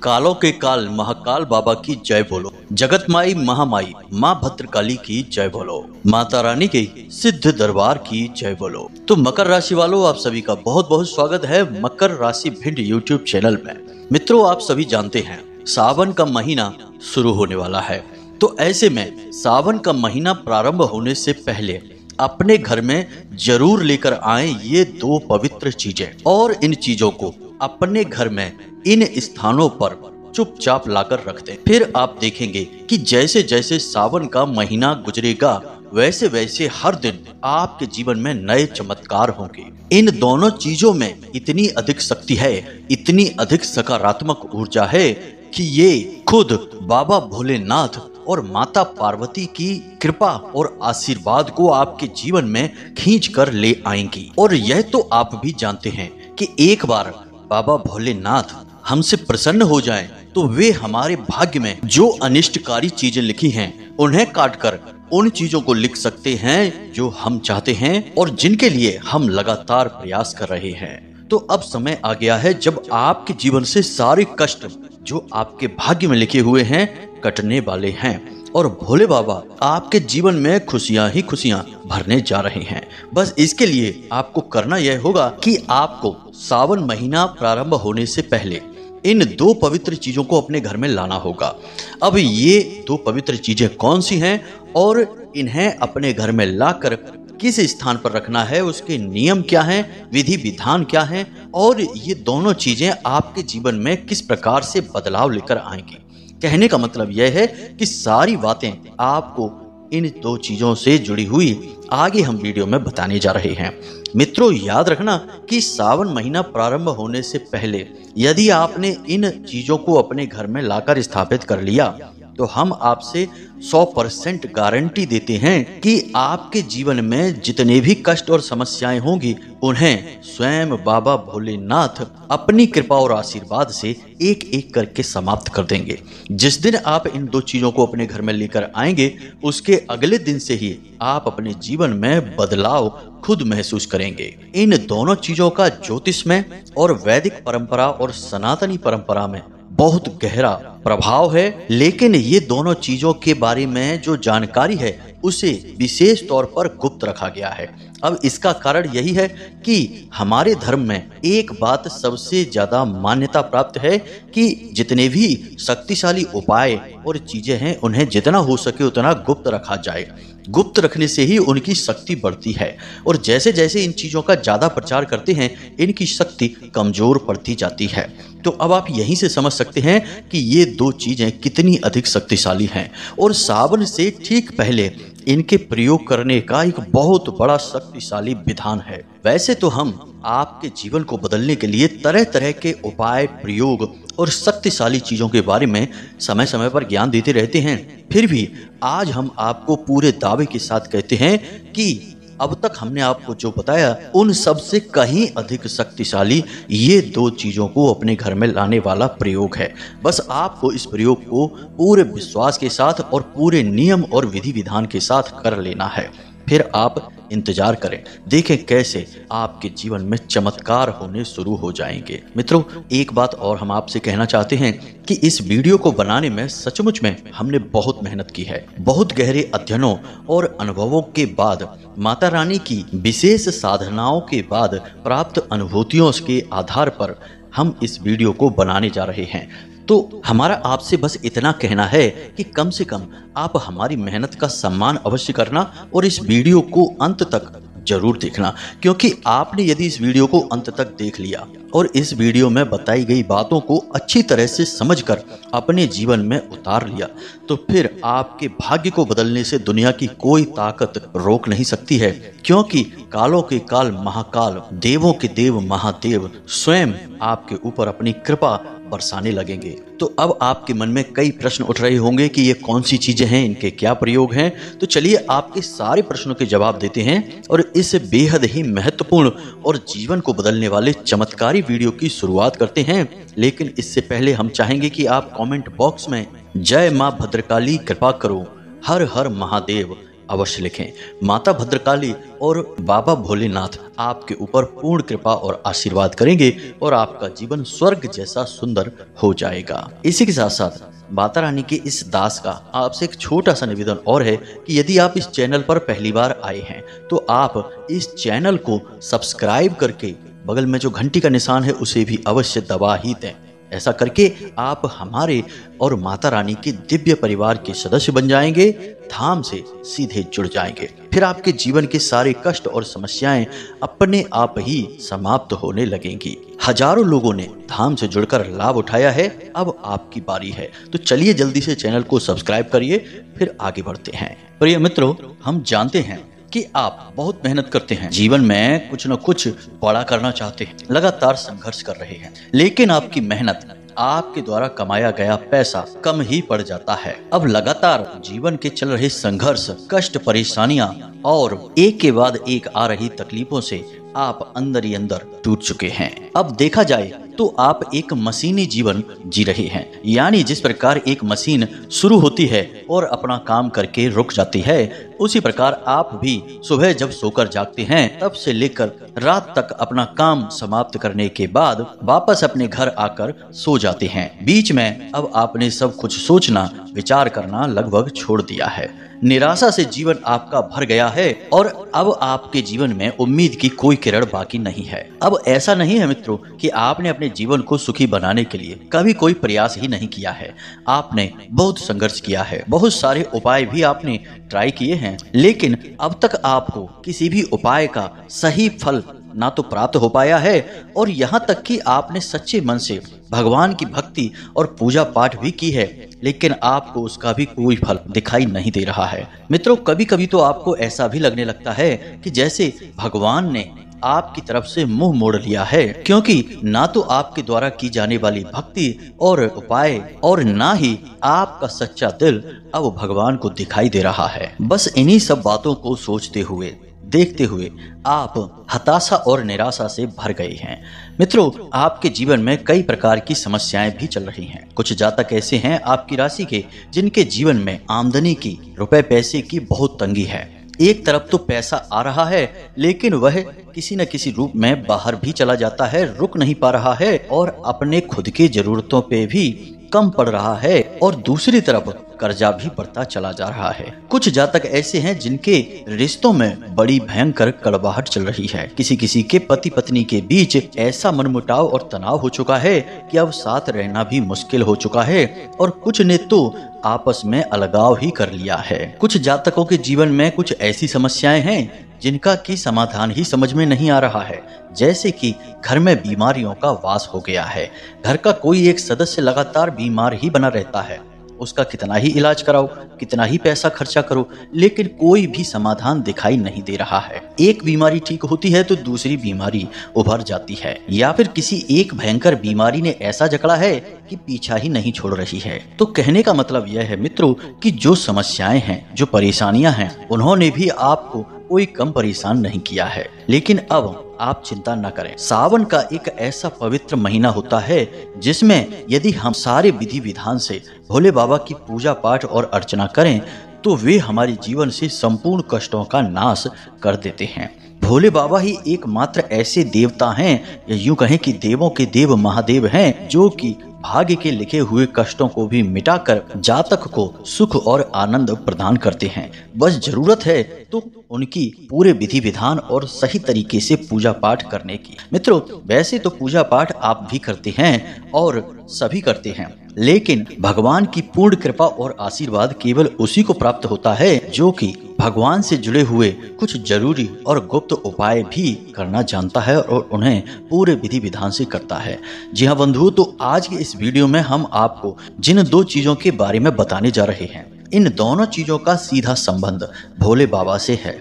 कालों के काल महाकाल बाबा की जय बोलो। जगत माई महामाई माँ भद्रकाली की जय बोलो। माता रानी के सिद्ध दरबार की जय बोलो। तो मकर राशि वालों, आप सभी का बहुत बहुत स्वागत है मकर राशि भिंड यूट्यूब चैनल में। मित्रों, आप सभी जानते हैं सावन का महीना शुरू होने वाला है। तो ऐसे में सावन का महीना प्रारंभ होने से पहले अपने घर में जरूर लेकर आए ये दो पवित्र चीजें, और इन चीजों को अपने घर में इन स्थानों पर चुपचाप लाकर रख दें। फिर आप देखेंगे कि जैसे जैसे सावन का महीना गुजरेगा वैसे वैसे हर दिन आपके जीवन में नए चमत्कार होंगे। इन दोनों चीजों में इतनी अधिक शक्ति है, इतनी अधिक सकारात्मक ऊर्जा है कि ये खुद बाबा भोलेनाथ और माता पार्वती की कृपा और आशीर्वाद को आपके जीवन में खींच कर ले आएंगी। और यह तो आप भी जानते हैं कि एक बार बाबा भोलेनाथ हमसे प्रसन्न हो जाएं तो वे हमारे भाग्य में जो अनिष्टकारी चीजें लिखी हैं उन्हें काटकर उन चीजों को लिख सकते हैं जो हम चाहते हैं और जिनके लिए हम लगातार प्रयास कर रहे हैं। तो अब समय आ गया है जब आपके जीवन से सारे कष्ट जो आपके भाग्य में लिखे हुए हैं कटने वाले हैं और भोले बाबा आपके जीवन में खुशियां ही खुशियां भरने जा रहे हैं। बस इसके लिए आपको करना यह होगा कि आपको सावन महीना प्रारंभ होने से पहले इन दो पवित्र चीजों को अपने घर में लाना होगा। अब ये दो पवित्र चीजें कौन सी हैं और इन्हें अपने घर में लाकर किस स्थान पर रखना है, उसके नियम क्या हैं, विधि विधान क्या हैं और ये दोनों चीजें आपके जीवन में किस प्रकार से बदलाव लेकर आएंगी। कहने का मतलब यह है कि सारी बातें आपको इन दो चीजों से जुड़ी हुई आगे हम वीडियो में बताने जा रहे हैं। मित्रों, याद रखना कि सावन महीना प्रारंभ होने से पहले यदि आपने इन चीजों को अपने घर में लाकर स्थापित कर लिया तो हम आपसे 100% गारंटी देते हैं कि आपके जीवन में जितने भी कष्ट और समस्याएं होंगी उन्हें स्वयं बाबा भोलेनाथ अपनी कृपा और आशीर्वाद से एक एक करके समाप्त कर देंगे। जिस दिन आप इन दो चीजों को अपने घर में लेकर आएंगे उसके अगले दिन से ही आप अपने जीवन में बदलाव खुद महसूस करेंगे। इन दोनों चीजों का ज्योतिषमय और वैदिक परंपरा और सनातनी परंपरा में बहुत गहरा प्रभाव है, लेकिन ये दोनों चीजों के बारे में जो जानकारी है उसे विशेष तौर पर गुप्त रखा गया है। अब इसका कारण यही है कि हमारे धर्म में एक बात सबसे ज्यादा मान्यता प्राप्त है कि जितने भी शक्तिशाली उपाय और चीजें हैं उन्हें जितना हो सके उतना गुप्त रखा जाए। गुप्त रखने से ही उनकी शक्ति बढ़ती है और जैसे जैसे इन चीजों का ज्यादा प्रचार करते हैं इनकी शक्ति कमजोर पड़ती जाती है। तो अब आप यहीं से समझ सकते हैं कि ये दो चीजें कितनी अधिक शक्तिशाली हैं और सावन से ठीक पहले इनके प्रयोग करने का एक बहुत बड़ा शक्तिशाली विधान है। वैसे तो हम आपके जीवन को बदलने के लिए तरह तरह के उपाय, प्रयोग और शक्तिशाली चीजों के बारे में समय समय पर ज्ञान देते रहते हैं, फिर भी आज हम आपको पूरे दावे के साथ कहते हैं कि अब तक हमने आपको जो बताया उन सब से कहीं अधिक शक्तिशाली ये दो चीजों को अपने घर में लाने वाला प्रयोग है। बस आपको इस प्रयोग को पूरे विश्वास के साथ और पूरे नियम और विधि विधान के साथ कर लेना है। फिर आप इंतजार करें, देखें कैसे आपके जीवन में चमत्कार होने शुरू हो जाएंगे। मित्रों, एक बात और हम आपसे कहना चाहते हैं कि इस वीडियो को बनाने में सचमुच में हमने बहुत मेहनत की है। बहुत गहरे अध्ययनों और अनुभवों के बाद, माता रानी की विशेष साधनाओं के बाद प्राप्त अनुभूतियों के आधार पर हम इस वीडियो को बनाने जा रहे हैं। तो हमारा आपसे बस इतना कहना है कि कम से कम आप हमारी मेहनत का सम्मान अवश्य करना और इस वीडियो को अंत तक जरूर देखना, क्योंकि आपने यदि इस वीडियो को अंत तक देख लिया और इस वीडियो में बताई गई बातों को अच्छी तरह से समझकर अपने जीवन में उतार लिया तो फिर आपके भाग्य को बदलने से दुनिया की कोई ताकत रोक नहीं सकती है, क्योंकि कालों के काल महाकाल, देवों के देव महादेव स्वयं आपके ऊपर अपनी कृपा बरसाने लगेंगे। तो अब आपके मन में कई प्रश्न उठ रहे होंगे कि ये कौन सी चीजें हैं, इनके क्या प्रयोग हैं। तो चलिए आपके सारे प्रश्नों के जवाब देते हैं और इस बेहद ही महत्वपूर्ण और जीवन को बदलने वाले चमत्कारी वीडियो की शुरुआत करते हैं। लेकिन इससे पहले हम चाहेंगे कि आप कमेंट बॉक्स में जय मां भद्रकाली कृपा करो, हर हर महादेव अवश्य लिखें। माता भद्रकाली और बाबा भोलेनाथ आपके ऊपर पूर्ण कृपा और आशीर्वाद करेंगे और आपका जीवन स्वर्ग जैसा सुंदर हो जाएगा। इसी के साथ साथ माता रानी के इस दास का आपसे एक छोटा सा निवेदन और है कि यदि आप इस चैनल पर पहली बार आए हैं तो आप इस चैनल को सब्सक्राइब करके बगल में जो घंटी का निशान है उसे भी अवश्य दबा ही दें। ऐसा करके आप हमारे और माता रानी के दिव्य परिवार के सदस्य बन जाएंगे, धाम से सीधे जुड़ जाएंगे। फिर आपके जीवन के सारे कष्ट और समस्याएं अपने आप ही समाप्त होने लगेंगी। हजारों लोगों ने धाम से जुड़कर लाभ उठाया है, अब आपकी बारी है। तो चलिए जल्दी से चैनल को सब्सक्राइब करिए, फिर आगे बढ़ते हैं। प्रिय मित्रों, हम जानते हैं कि आप बहुत मेहनत करते हैं, जीवन में कुछ न कुछ बड़ा करना चाहते हैं, लगातार संघर्ष कर रहे हैं, लेकिन आपकी मेहनत, आपके द्वारा कमाया गया पैसा कम ही पड़ जाता है। अब लगातार जीवन के चल रहे संघर्ष, कष्ट, परेशानियां और एक के बाद एक आ रही तकलीफों से आप अंदर ही अंदर टूट चुके हैं। अब देखा जाए तो आप एक मशीनी जीवन जी रहे हैं, यानी जिस प्रकार एक मशीन शुरू होती है और अपना काम करके रुक जाती है, उसी प्रकार आप भी सुबह जब सोकर जागते हैं तब से लेकर रात तक अपना काम समाप्त करने के बाद वापस अपने घर आकर सो जाते हैं। बीच में अब आपने सब कुछ सोचना, विचार करना लगभग छोड़ दिया है। निराशा से जीवन आपका भर गया है और अब आपके जीवन में उम्मीद की कोई किरण बाकी नहीं है। अब ऐसा नहीं है मित्रों कि आपने अपने जीवन को सुखी बनाने के लिए कभी कोई प्रयास ही नहीं किया है। आपने बहुत संघर्ष किया है, बहुत सारे उपाय भी आपने ट्राई किए हैं, लेकिन अब तक आपको किसी भी उपाय का सही फल ना तो प्राप्त हो पाया है और यहाँ तक कि आपने सच्चे मन से भगवान की भक्ति और पूजा पाठ भी की है, लेकिन आपको उसका भी कोई फल दिखाई नहीं दे रहा है। मित्रों, कभी कभी तो आपको ऐसा भी लगने लगता है कि जैसे भगवान ने आपकी तरफ से मुंह मोड़ लिया है, क्योंकि ना तो आपके द्वारा की जाने वाली भक्ति और उपाय और ना ही आपका सच्चा दिल अब भगवान को दिखाई दे रहा है। बस इन्हीं सब बातों को सोचते हुए, देखते हुए आप हताशा और निराशा से भर गए हैं। मित्रों, आपके जीवन में कई प्रकार की समस्याएं भी चल रही हैं। कुछ जातक ऐसे हैं आपकी राशि के जिनके जीवन में आमदनी की, रुपए पैसे की बहुत तंगी है। एक तरफ तो पैसा आ रहा है, लेकिन वह किसी न किसी रूप में बाहर भी चला जाता है, रुक नहीं पा रहा है और अपने खुद की जरूरतों पे भी कम पड़ रहा है, और दूसरी तरफ कर्जा भी बढ़ता चला जा रहा है। कुछ जातक ऐसे हैं जिनके रिश्तों में बड़ी भयंकर कड़वाहट चल रही है। किसी किसी के पति पत्नी के बीच ऐसा मनमुटाव और तनाव हो चुका है कि अब साथ रहना भी मुश्किल हो चुका है, और कुछ ने तो आपस में अलगाव ही कर लिया है। कुछ जातकों के जीवन में कुछ ऐसी समस्याएं हैं जिनका की समाधान ही समझ में नहीं आ रहा है, जैसे कि घर में बीमारियों का वास हो गया है। घर का कोई एक सदस्य लगातार बीमार ही बना रहता है, उसका कितना ही इलाज कराओ, कितना ही पैसा खर्चा करो, लेकिन कोई भी समाधान दिखाई नहीं दे रहा है। एक बीमारी ठीक होती है तो दूसरी बीमारी उभर जाती है, या फिर किसी एक भयंकर बीमारी ने ऐसा जकड़ा है कि पीछा ही नहीं छोड़ रही है। तो कहने का मतलब यह है मित्रों कि जो समस्याएं हैं, जो परेशानियां हैं, उन्होंने भी आपको कोई कम परेशान नहीं किया है। लेकिन अब आप चिंता न करें। सावन का एक ऐसा पवित्र महीना होता है जिसमें यदि हम सारे विधि विधान से भोले बाबा की पूजा पाठ और अर्चना करें तो वे हमारे जीवन से संपूर्ण कष्टों का नाश कर देते हैं। भोले बाबा ही एकमात्र ऐसे देवता हैं, या यूं कहें कि देवों के देव महादेव हैं, जो कि भाग्य के लिखे हुए कष्टों को भी मिटाकर जातक को सुख और आनंद प्रदान करते हैं। बस जरूरत है तो उनकी पूरे विधि विधान और सही तरीके से पूजा पाठ करने की। मित्रों, वैसे तो पूजा पाठ आप भी करते हैं और सभी करते हैं, लेकिन भगवान की पूर्ण कृपा और आशीर्वाद केवल उसी को प्राप्त होता है जो कि भगवान से जुड़े हुए कुछ जरूरी और गुप्त उपाय भी करना जानता है और उन्हें पूरे विधि विधान से करता है। जी हाँ बंधुओं, तो आज के इस वीडियो में हम आपको जिन दो चीजों के बारे में बताने जा रहे हैं, इन दोनों चीजों का सीधा संबंध भोले बाबा से है।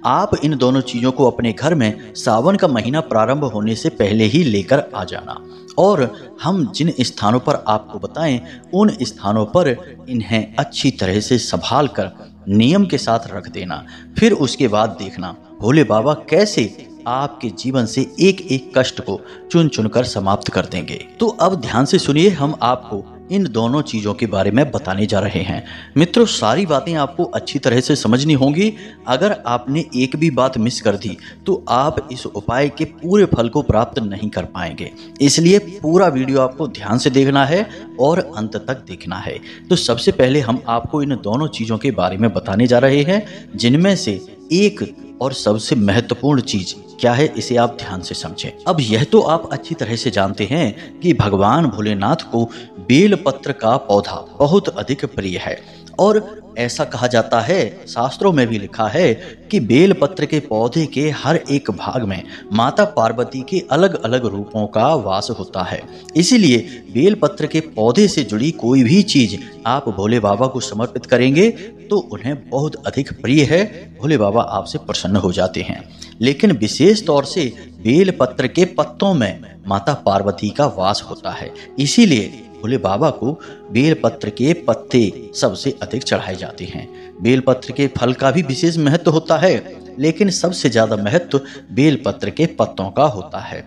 आप इन दोनों चीजों को अपने घर में सावन का महीना प्रारंभ होने से पहले ही लेकर आ जाना, और हम जिन स्थानों पर आपको बताएं उन स्थानों पर इन्हें अच्छी तरह से संभाल कर नियम के साथ रख देना। फिर उसके बाद देखना भोले बाबा कैसे आपके जीवन से एक एक कष्ट को चुन चुन कर समाप्त कर देंगे। तो अब ध्यान से सुनिए, हम आपको इन दोनों चीजों के बारे में बताने जा रहे हैं। मित्रों, सारी बातें आपको अच्छी तरह से समझनी होंगी। अगर आपने एक भी बात मिस कर दी तो आप इस उपाय के पूरे फल को प्राप्त नहीं कर पाएंगे। इसलिए पूरा वीडियो आपको ध्यान से देखना है और अंत तक देखना है। तो सबसे पहले हम आपको इन दोनों चीजों के बारे में बताने जा रहे हैं, जिनमें से एक और सबसे महत्वपूर्ण चीज क्या है, इसे आप ध्यान से समझें। अब यह तो आप अच्छी तरह से जानते हैं कि भगवान भोलेनाथ को बेलपत्र का पौधा बहुत अधिक प्रिय है और ऐसा कहा जाता है, शास्त्रों में भी लिखा है कि बेलपत्र के पौधे के हर एक भाग में माता पार्वती के अलग अलग रूपों का वास होता है। इसीलिए बेलपत्र के पौधे से जुड़ी कोई भी चीज आप भोले बाबा को समर्पित करेंगे तो उन्हें बहुत अधिक प्रिय है, भोले बाबा आपसे प्रसन्न हो जाते हैं। लेकिन विशेष तौर से बेलपत्र के पत्तों में माता पार्वती का वास होता है, इसीलिए भोले बाबा को बेलपत्र के पत्ते सबसे अधिक चढ़ाए जाते हैं। बेलपत्र के फल का भी विशेष महत्व होता है, लेकिन सबसे ज्यादा महत्व बेलपत्र के पत्तों का होता है।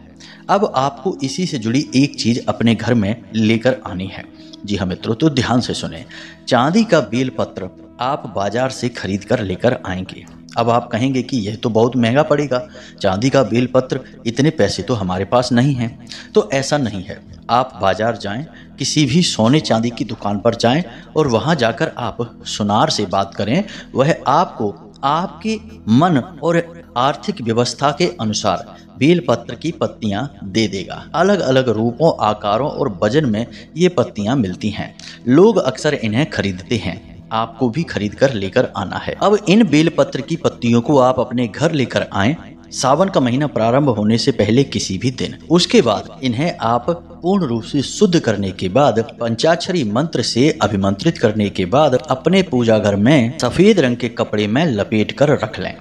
अब आपको इसी से जुड़ी एक चीज अपने घर में लेकर आनी है। जी हाँ मित्रों, तो ध्यान से सुने। चांदी का बेलपत्र आप बाजार से खरीद कर लेकर आएंगे। अब आप कहेंगे कि यह तो बहुत महंगा पड़ेगा, चांदी का बेलपत्र, इतने पैसे तो हमारे पास नहीं हैं। तो ऐसा नहीं है, आप बाजार जाएं, किसी भी सोने चांदी की दुकान पर जाएं और वहां जाकर आप सुनार से बात करें। वह आपको आपके मन और आर्थिक व्यवस्था के अनुसार बेलपत्र की पत्तियां दे देगा। अलग अलग रूपों, आकारों और वजन में ये पत्तियां मिलती हैं। लोग अक्सर इन्हें खरीदते हैं, आपको भी खरीद कर लेकर आना है। अब इन बेलपत्र की पत्तियों को आप अपने घर लेकर आएं सावन का महीना प्रारंभ होने से पहले किसी भी दिन। उसके बाद इन्हें आप पूर्ण रूप से शुद्ध करने के बाद पंचाक्षरी मंत्र से अभिमंत्रित करने के बाद अपने पूजा घर में सफेद रंग के कपड़े में लपेट कर रख लें।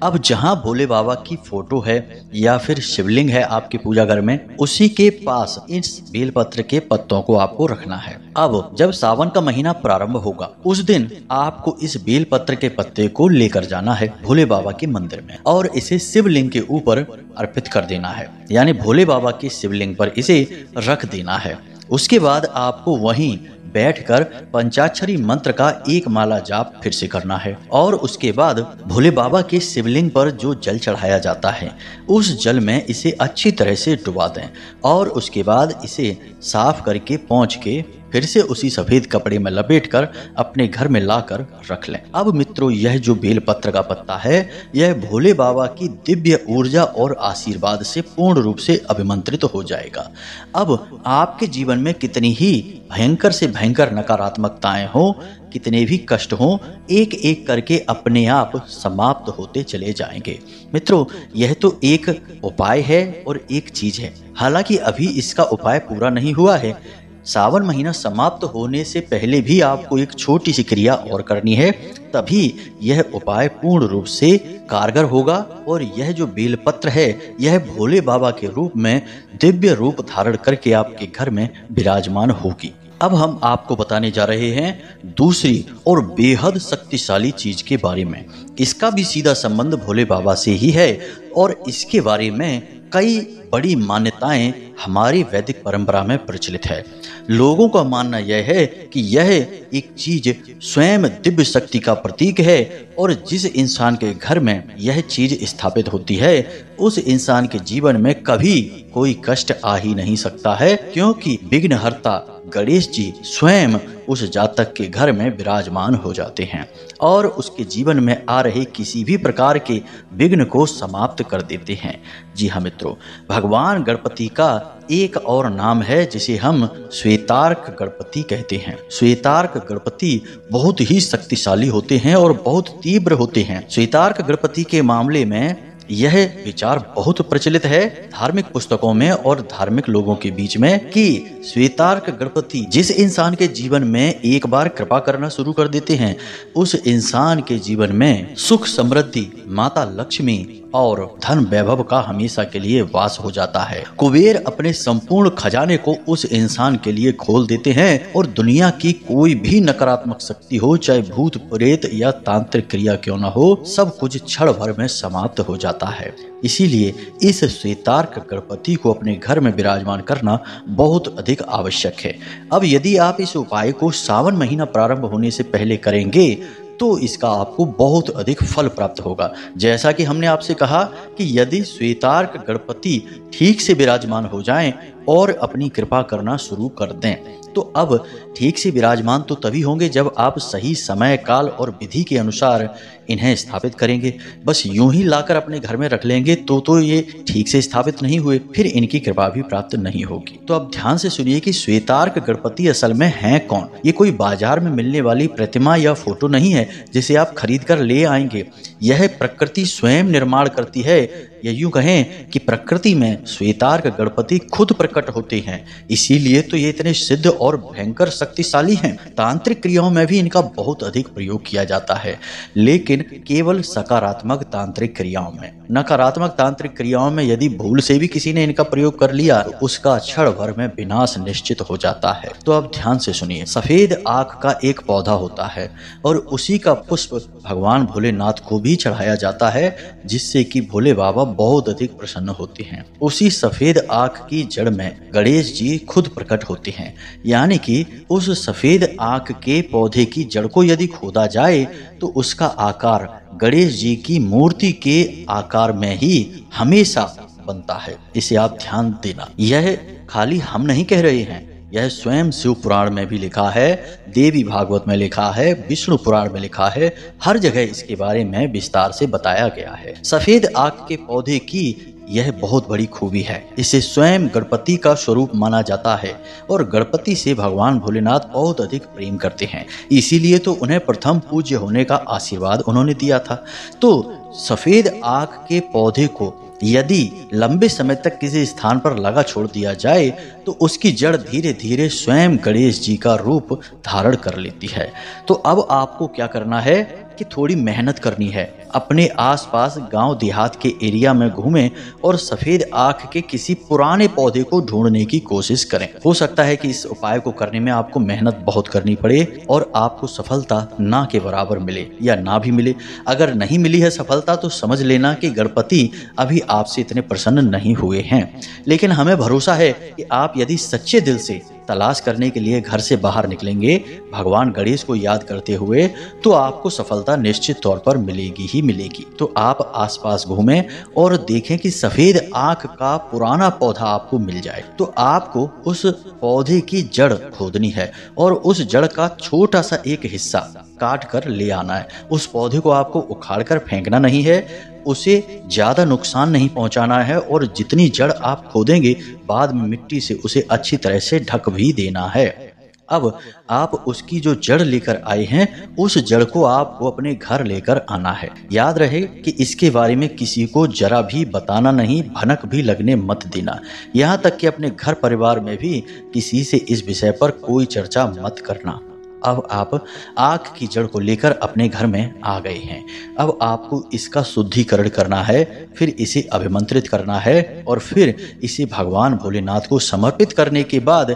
अब जहां भोले बाबा की फोटो है या फिर शिवलिंग है आपके पूजा घर में, उसी के पास इस बेलपत्र के पत्तों को आपको रखना है। अब जब सावन का महीना प्रारंभ होगा उस दिन आपको इस बेलपत्र के पत्ते को लेकर जाना है भोले बाबा के मंदिर में और इसे शिवलिंग के ऊपर अर्पित कर देना है, यानी भोले बाबा के शिवलिंग पर इसे रख देना है। उसके बाद आपको वहीं बैठकर पंचाक्षरी मंत्र का एक माला जाप फिर से करना है और उसके बाद भोले बाबा के शिवलिंग पर जो जल चढ़ाया जाता है उस जल में इसे अच्छी तरह से डुबा दें और उसके बाद इसे साफ करके पोंछ के फिर से उसी सफेद कपड़े में लपेटकर अपने घर में लाकर रख लें। अब मित्रों, यह जो बेलपत्र का पत्ता है यह भोले बाबा की दिव्य ऊर्जा और आशीर्वाद से पूर्ण रूप से अभिमंत्रित हो जाएगा। अब आपके जीवन में कितनी ही भयंकर से भयंकर नकारात्मकताएं हो, कितने भी कष्ट हों, एक एक करके अपने आप समाप्त होते चले जाएंगे। मित्रों, यह तो एक उपाय है और एक चीज है। हालांकि अभी इसका उपाय पूरा नहीं हुआ है। सावन महीना समाप्त होने से पहले भी आपको एक छोटी सी क्रिया और करनी है, तभी यह उपाय पूर्ण रूप से कारगर होगा और यह जो बेलपत्र है यह भोले बाबा के रूप में दिव्य रूप धारण करके आपके घर में विराजमान होगी। अब हम आपको बताने जा रहे हैं दूसरी और बेहद शक्तिशाली चीज के बारे में। इसका भी सीधा संबंध भोले बाबा से ही है और इसके बारे में कई बड़ी मान्यताएं हमारी वैदिक परंपरा में प्रचलित है। लोगों का मानना यह है कि यह एक चीज स्वयं दिव्य शक्ति का प्रतीक है और जिस इंसान के घर में यह चीज स्थापित होती है उस इंसान के जीवन में कभी कोई कष्ट आ ही नहीं सकता है, क्योंकि विघ्नहर्ता गणेश जी स्वयं उस जातक के घर में विराजमान हो जाते हैं और उसके जीवन में आ रहे किसी भी प्रकार के विघ्न को समाप्त कर देते हैं। जी हाँ मित्रों, भगवान गणपति का एक और नाम है जिसे हम श्वेतार्क गणपति कहते हैं। श्वेतार्क गणपति बहुत ही शक्तिशाली होते हैं और बहुत तीव्र होते हैं। श्वेतार्क गणपति के मामले में यह विचार बहुत प्रचलित है धार्मिक पुस्तकों में और धार्मिक लोगों के बीच में कि श्वेतार्क गणपति जिस इंसान के जीवन में एक बार कृपा करना शुरू कर देते हैं उस इंसान के जीवन में सुख समृद्धि, माता लक्ष्मी और धन वैभव का हमेशा के लिए वास हो जाता है। कुबेर अपने संपूर्ण खजाने को उस इंसान के लिए खोल देते हैं और दुनिया की कोई भी नकारात्मक शक्ति हो, चाहे भूत प्रेत या तांत्रिक क्रिया क्यों न हो, सब कुछ क्षण भर में समाप्त हो जाता है। इसीलिए इस श्वेतार्क गणपति को अपने घर में विराजमान करना बहुत अधिक आवश्यक है। अब यदि आप इस उपाय को सावन महीना प्रारंभ होने से पहले करेंगे तो इसका आपको बहुत अधिक फल प्राप्त होगा। जैसा कि हमने आपसे कहा कि यदि श्वेतार्क गणपति ठीक से विराजमान हो जाएं और अपनी कृपा करना शुरू कर दें, तो अब ठीक से विराजमान तो तभी होंगे जब आप सही समय काल और विधि के अनुसार इन्हें स्थापित करेंगे। बस यूं ही लाकर अपने घर में रख लेंगे तो ये ठीक से स्थापित नहीं हुए, फिर इनकी कृपा भी प्राप्त नहीं होगी। तो अब ध्यान से सुनिए कि श्वेतार्क गणपति असल में हैं कौन। ये कोई बाजार में मिलने वाली प्रतिमा या फोटो नहीं है जिसे आप खरीद कर ले आएंगे। यह प्रकृति स्वयं निर्माण करती है, या यूं कहें कि प्रकृति में श्वेतार्क गणपति खुद प्रकट होते हैं। इसीलिए तो ये इतने सिद्ध और भयंकर शक्तिशाली हैं। तांत्रिक क्रियाओं में भी इनका बहुत अधिक प्रयोग किया जाता है, लेकिन केवल सकारात्मक तांत्रिक क्रियाओं में। नकारात्मक तांत्रिक क्रियाओं में यदि भूल से भी किसी ने इनका प्रयोग कर लिया तो उसका क्षण भर में विनाश निश्चित हो जाता है। तो अब ध्यान से सुनिए। सफेद आंख का एक पौधा होता है और उसी का पुष्प भगवान भोलेनाथ को भी चढ़ाया जाता है, जिससे कि भोले बाबा बहुत अधिक प्रसन्न होते हैं। उसी सफेद आंख की जड़ में गणेश जी खुद प्रकट होते हैं। यानी कि उस सफेद आंख के पौधे की जड़ को यदि खोदा जाए तो उसका आकार गणेश जी की मूर्ति के आकार में ही हमेशा बनता है। इसे आप ध्यान देना। यह खाली हम नहीं कह रहे हैं, यह स्वयं शिव पुराण में भी लिखा है, देवी भागवत में लिखा है, विष्णु पुराण में लिखा है। हर जगह इसके बारे में विस्तार से बताया गया है। सफेद आंख के पौधे की यह बहुत बड़ी खूबी है। इसे स्वयं गणपति का स्वरूप माना जाता है और गणपति से भगवान भोलेनाथ बहुत अधिक प्रेम करते हैं। इसीलिए तो उन्हें प्रथम पूज्य होने का आशीर्वाद उन्होंने दिया था। तो सफेद आंख के पौधे को यदि लंबे समय तक किसी स्थान पर लगा छोड़ दिया जाए तो उसकी जड़ धीरे धीरे स्वयं गणेश जी का रूप धारण कर लेती है। तो अब आपको क्या करना है कि थोड़ी मेहनत करनी है। अपने आसपास गांव देहात के एरिया में घूमें और सफेद आंख के किसी पुराने पौधे को ढूंढने की कोशिश करें। हो सकता है कि इस उपाय को करने में आपको मेहनत बहुत करनी पड़े और आपको सफलता ना के बराबर मिले या ना भी मिले। अगर नहीं मिली है सफलता तो समझ लेना कि गणपति अभी आपसे इतने प्रसन्न नहीं हुए हैं। लेकिन हमें भरोसा है कि आप यदि सच्चे दिल से तलाश करने के लिए घर से बाहर निकलेंगे भगवान गणेश को याद करते हुए, तो आपको सफलता निश्चित तौर पर मिलेगी ही मिलेगी। तो आप आसपास घूमें और देखें कि सफेद आंख का पुराना पौधा आपको मिल जाए। तो आपको उस पौधे की जड़ खोदनी है और उस जड़ का छोटा सा एक हिस्सा काट कर ले आना है। उस पौधे को आपको उखाड़ कर फेंकना नहीं है, उसे ज्यादा नुकसान नहीं पहुंचाना है और जितनी जड़ आप खोदेंगे बाद में मिट्टी से उसे अच्छी तरह से ढक भी देना है। अब आप उसकी जो जड़ लेकर आए हैं उस जड़ को आपको अपने घर लेकर आना है। याद रहे कि इसके बारे में किसी को जरा भी बताना नहीं, भनक भी लगने मत देना। यहाँ तक कि अपने घर परिवार में भी किसी से इस विषय पर कोई चर्चा मत करना। अब आप आंख की जड़ को लेकर अपने घर में आ गए हैं। अब आपको इसका शुद्धिकरण करना है, फिर इसे अभिमंत्रित करना है और फिर इसे भगवान भोलेनाथ को समर्पित करने के बाद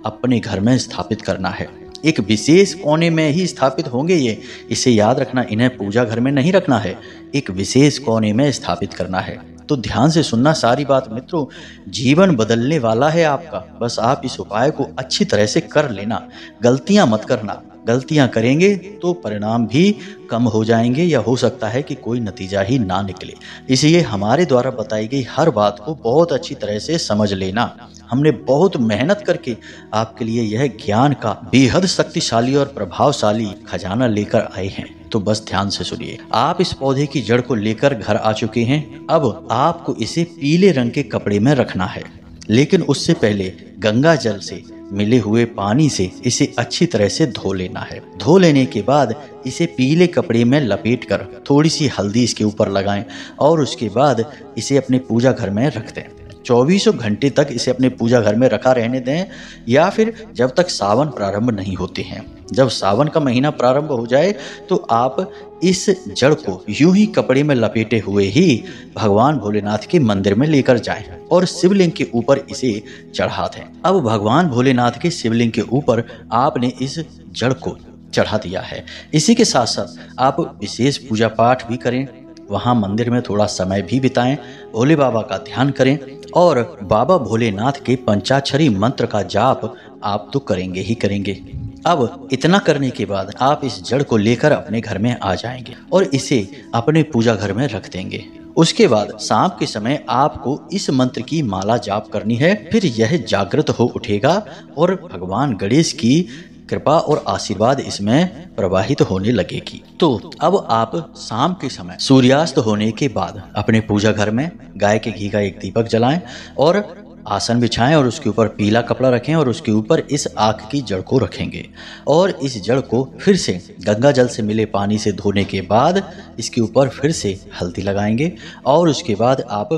अपने घर में स्थापित करना है। एक विशेष कोने में ही स्थापित होंगे ये, इसे याद रखना। इन्हें पूजा घर में नहीं रखना है, एक विशेष कोने में स्थापित करना है। तो ध्यान से सुनना सारी बात मित्रों, जीवन बदलने वाला है आपका। बस आप इस उपाय को अच्छी तरह से कर लेना, गलतियां मत करना। गलतियां करेंगे तो परिणाम भी कम हो जाएंगे या हो सकता है कि कोई नतीजा ही ना निकले। इसलिए हमारे द्वारा बताई गई हर बात को बहुत अच्छी तरह से समझ लेना। हमने बहुत मेहनत करके आपके लिए यह ज्ञान का बेहद शक्तिशाली और प्रभावशाली खजाना लेकर आए हैं। तो बस ध्यान से सुनिए। आप इस पौधे की जड़ को लेकर घर आ चुके हैं। अब आपको इसे पीले रंग के कपड़े में रखना है, लेकिन उससे पहले गंगा जल से मिले हुए पानी से इसे अच्छी तरह से धो लेना है। धो लेने के बाद इसे पीले कपड़े में लपेटकर थोड़ी सी हल्दी इसके ऊपर लगाएं और उसके बाद इसे अपने पूजा घर में रख दें। 24 घंटे तक इसे अपने पूजा घर में रखा रहने दें या फिर जब तक सावन प्रारंभ नहीं होते हैं। जब सावन का महीना प्रारंभ हो जाए तो आप इस जड़ को यूं ही कपड़े में लपेटे हुए ही भगवान भोलेनाथ के मंदिर में लेकर जाएं और शिवलिंग के ऊपर इसे चढ़ा दें। अब भगवान भोलेनाथ के शिवलिंग के ऊपर आपने इस जड़ को चढ़ा दिया है। इसी के साथ साथ आप विशेष पूजा पाठ भी करें, वहां मंदिर में थोड़ा समय भी बिताएं, भोले बाबा का ध्यान करें और बाबा भोलेनाथ के पंचाक्षरी मंत्र का जाप आप तो करेंगे ही करेंगे। अब इतना करने के बाद आप इस जड़ को लेकर अपने घर में आ जाएंगे और इसे अपने पूजा घर में रख देंगे। उसके बाद शाम के समय आपको इस मंत्र की माला जाप करनी है। फिर यह जागृत हो उठेगा और भगवान गणेश की कृपा और आशीर्वाद इसमें प्रवाहित होने लगेगी। तो अब आप शाम के समय सूर्यास्त होने के बाद अपने पूजा घर में गाय के घी का एक दीपक जलाएं और आसन बिछाएं और उसके ऊपर पीला कपड़ा रखें और उसके ऊपर इस आग की जड़ को रखेंगे और इस जड़ को फिर से गंगा जल से मिले पानी से धोने के बाद इसके ऊपर फिर से हल्दी लगाएंगे और उसके बाद आप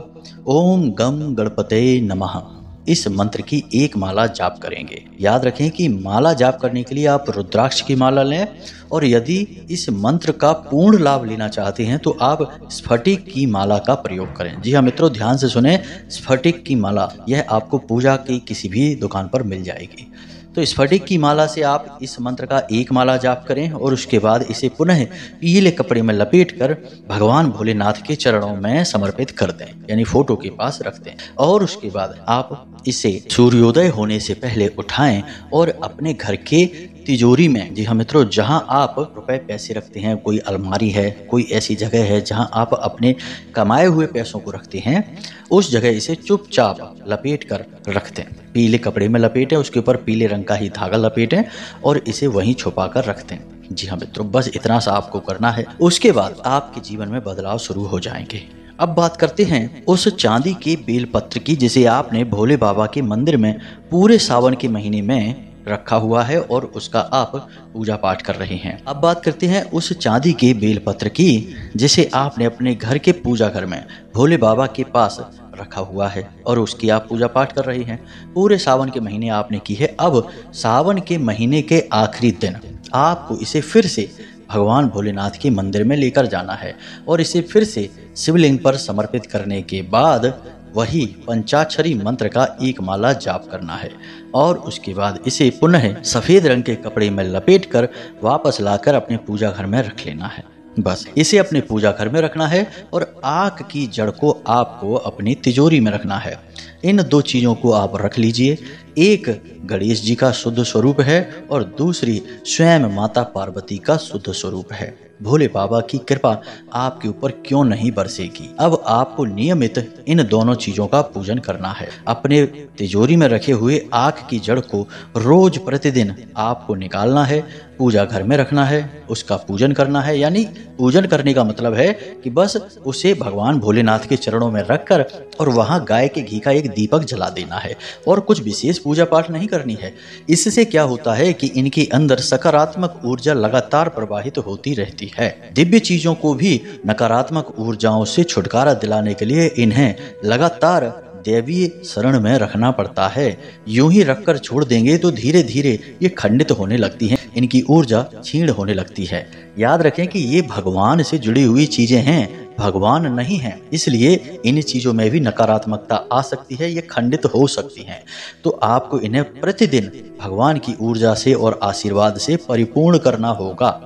ओम गम गणपते नमः इस मंत्र की एक माला जाप करेंगे। याद रखें कि माला जाप करने के लिए आप रुद्राक्ष की माला लें और यदि इस मंत्र का पूर्ण लाभ लेना चाहते हैं तो आप स्फटिक की माला का प्रयोग करें। जी हाँ मित्रों, ध्यान से सुने, स्फटिक की माला यह आपको पूजा की किसी भी दुकान पर मिल जाएगी। तो स्फटिक की माला से आप इस मंत्र का एक माला जाप करें और उसके बाद इसे पुनः पीले कपड़े में लपेटकर भगवान भोलेनाथ के चरणों में समर्पित कर दें, यानी फोटो के पास रख दें। और उसके बाद आप इसे सूर्योदय होने से पहले उठाएं और अपने घर के तिजोरी में, जी हाँ मित्रों, जहां आप रुपए पैसे रखते हैं, कोई अलमारी है, कोई ऐसी जगह है जहां आप अपने कमाए हुए पैसों को रखते हैं, उस जगह इसे चुपचाप लपेट कर रख दें। पीले कपड़े में लपेटें, उसके ऊपर पीले रंग का ही धागा लपेटें और इसे वहीं छुपा कर रख दें। जी हाँ मित्रों, बस इतना सा आपको करना है। उसके बाद आपके जीवन में बदलाव शुरू हो जाएंगे। अब बात करते हैं उस चांदी के बेलपत्र की जिसे आपने भोले बाबा के मंदिर में पूरे सावन के महीने में रखा हुआ है और उसका आप पूजा पाठ कर रहे हैं। अब बात करते हैं उस चांदी के बेलपत्र की जिसे आपने अपने घर के पूजा घर में भोले बाबा के पास रखा हुआ है और उसकी आप पूजा पाठ कर रहे हैं। पूरे सावन के महीने आपने की है। अब सावन के महीने के आखिरी दिन आपको इसे फिर से भगवान भोलेनाथ के मंदिर में लेकर जाना है और इसे फिर से शिवलिंग पर समर्पित करने के बाद वही पंचाक्षरी मंत्र का एक माला जाप करना है और उसके बाद इसे पुनः सफेद रंग के कपड़े में लपेटकर वापस लाकर अपने पूजा घर में रख लेना है। बस इसे अपने पूजा घर में रखना है और आग की जड़ को आपको अपनी तिजोरी में रखना है। इन दो चीजों को आप रख लीजिए। एक गणेश जी का शुद्ध स्वरूप है और दूसरी स्वयं माता पार्वती का शुद्ध स्वरूप है। भोले बाबा की कृपा आपके ऊपर क्यों नहीं बरसेगी। अब आपको नियमित इन दोनों चीजों का पूजन करना है। अपने तिजोरी में रखे हुए आग की जड़ को रोज प्रतिदिन आपको निकालना है, पूजा घर में रखना है, उसका पूजन करना है। यानी पूजन करने का मतलब है कि बस उसे भगवान भोलेनाथ के चरणों में रखकर और वहां गाय के घी का एक दीपक जला देना है और कुछ विशेष पूजा पाठ नहीं करनी है। इससे क्या होता है कि इनके अंदर सकारात्मक ऊर्जा लगातार प्रवाहित होती रहती है। दिव्य चीजों को भी नकारात्मक ऊर्जाओं से छुटकारा दिलाने के लिए इन्हें लगातार दैवीय शरण में रखना पड़ता है। यूं ही रखकर छोड़ देंगे तो धीरे धीरे ये खंडित होने लगती हैं, इनकी ऊर्जा क्षीण होने लगती है। याद रखें कि ये भगवान से जुड़ी हुई चीजें हैं, भगवान नहीं है, इसलिए इन चीजों में भी नकारात्मकता आ सकती है, ये खंडित हो सकती हैं। तो आपको इन्हें प्रतिदिन भगवान की ऊर्जा से और आशीर्वाद से परिपूर्ण करना होगा।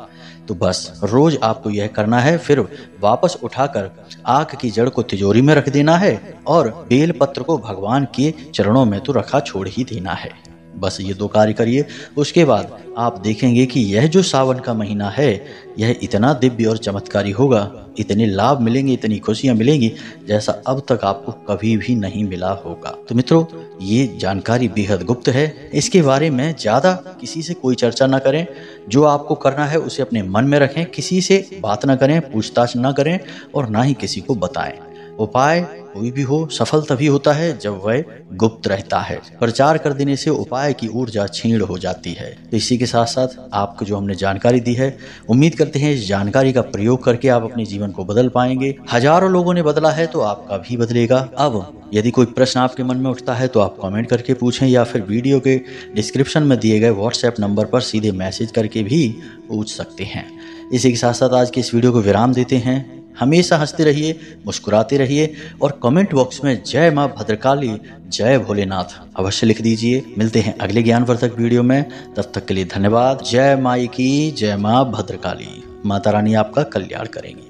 तो बस रोज आपको यह करना है, फिर वापस उठाकर आग की जड़ को तिजोरी में रख देना है और बेल पत्र को भगवान के चरणों में तो रखा छोड़ ही देना है। बस ये दो कार्य करिए। उसके बाद आप देखेंगे कि यह जो सावन का महीना है यह इतना दिव्य और चमत्कारी होगा, इतने लाभ मिलेंगे, इतनी खुशियां मिलेंगी जैसा अब तक आपको कभी भी नहीं मिला होगा। तो मित्रों, ये जानकारी बेहद गुप्त है, इसके बारे में ज्यादा किसी से कोई चर्चा ना करें। जो आपको करना है उसे अपने मन में रखें, किसी से बात ना करें, पूछताछ ना करें और ना ही किसी को बताएं। उपाय कोई भी हो सफल तभी होता है जब वह गुप्त रहता है। प्रचार कर देने से उपाय की ऊर्जा क्षीण हो जाती है। तो इसी के साथ साथ आपको जो हमने जानकारी दी है, उम्मीद करते हैं इस जानकारी का प्रयोग करके आप अपने जीवन को बदल पाएंगे। हजारों लोगों ने बदला है तो आपका भी बदलेगा। अब यदि कोई प्रश्न आपके मन में उठता है तो आप कमेंट करके पूछें या फिर वीडियो के डिस्क्रिप्शन में दिए गए व्हाट्सएप नंबर पर सीधे मैसेज करके भी पूछ सकते हैं। इसी के साथ साथ आज की इस वीडियो को विराम देते हैं। हमेशा हंसते रहिए, मुस्कुराते रहिए और कमेंट बॉक्स में जय माँ भद्रकाली, जय भोलेनाथ अवश्य लिख दीजिए। मिलते हैं अगले ज्ञानवर्धक वीडियो में, तब तक के लिए धन्यवाद। जय माई की, जय माँ भद्रकाली। माता रानी आपका कल्याण करेंगी।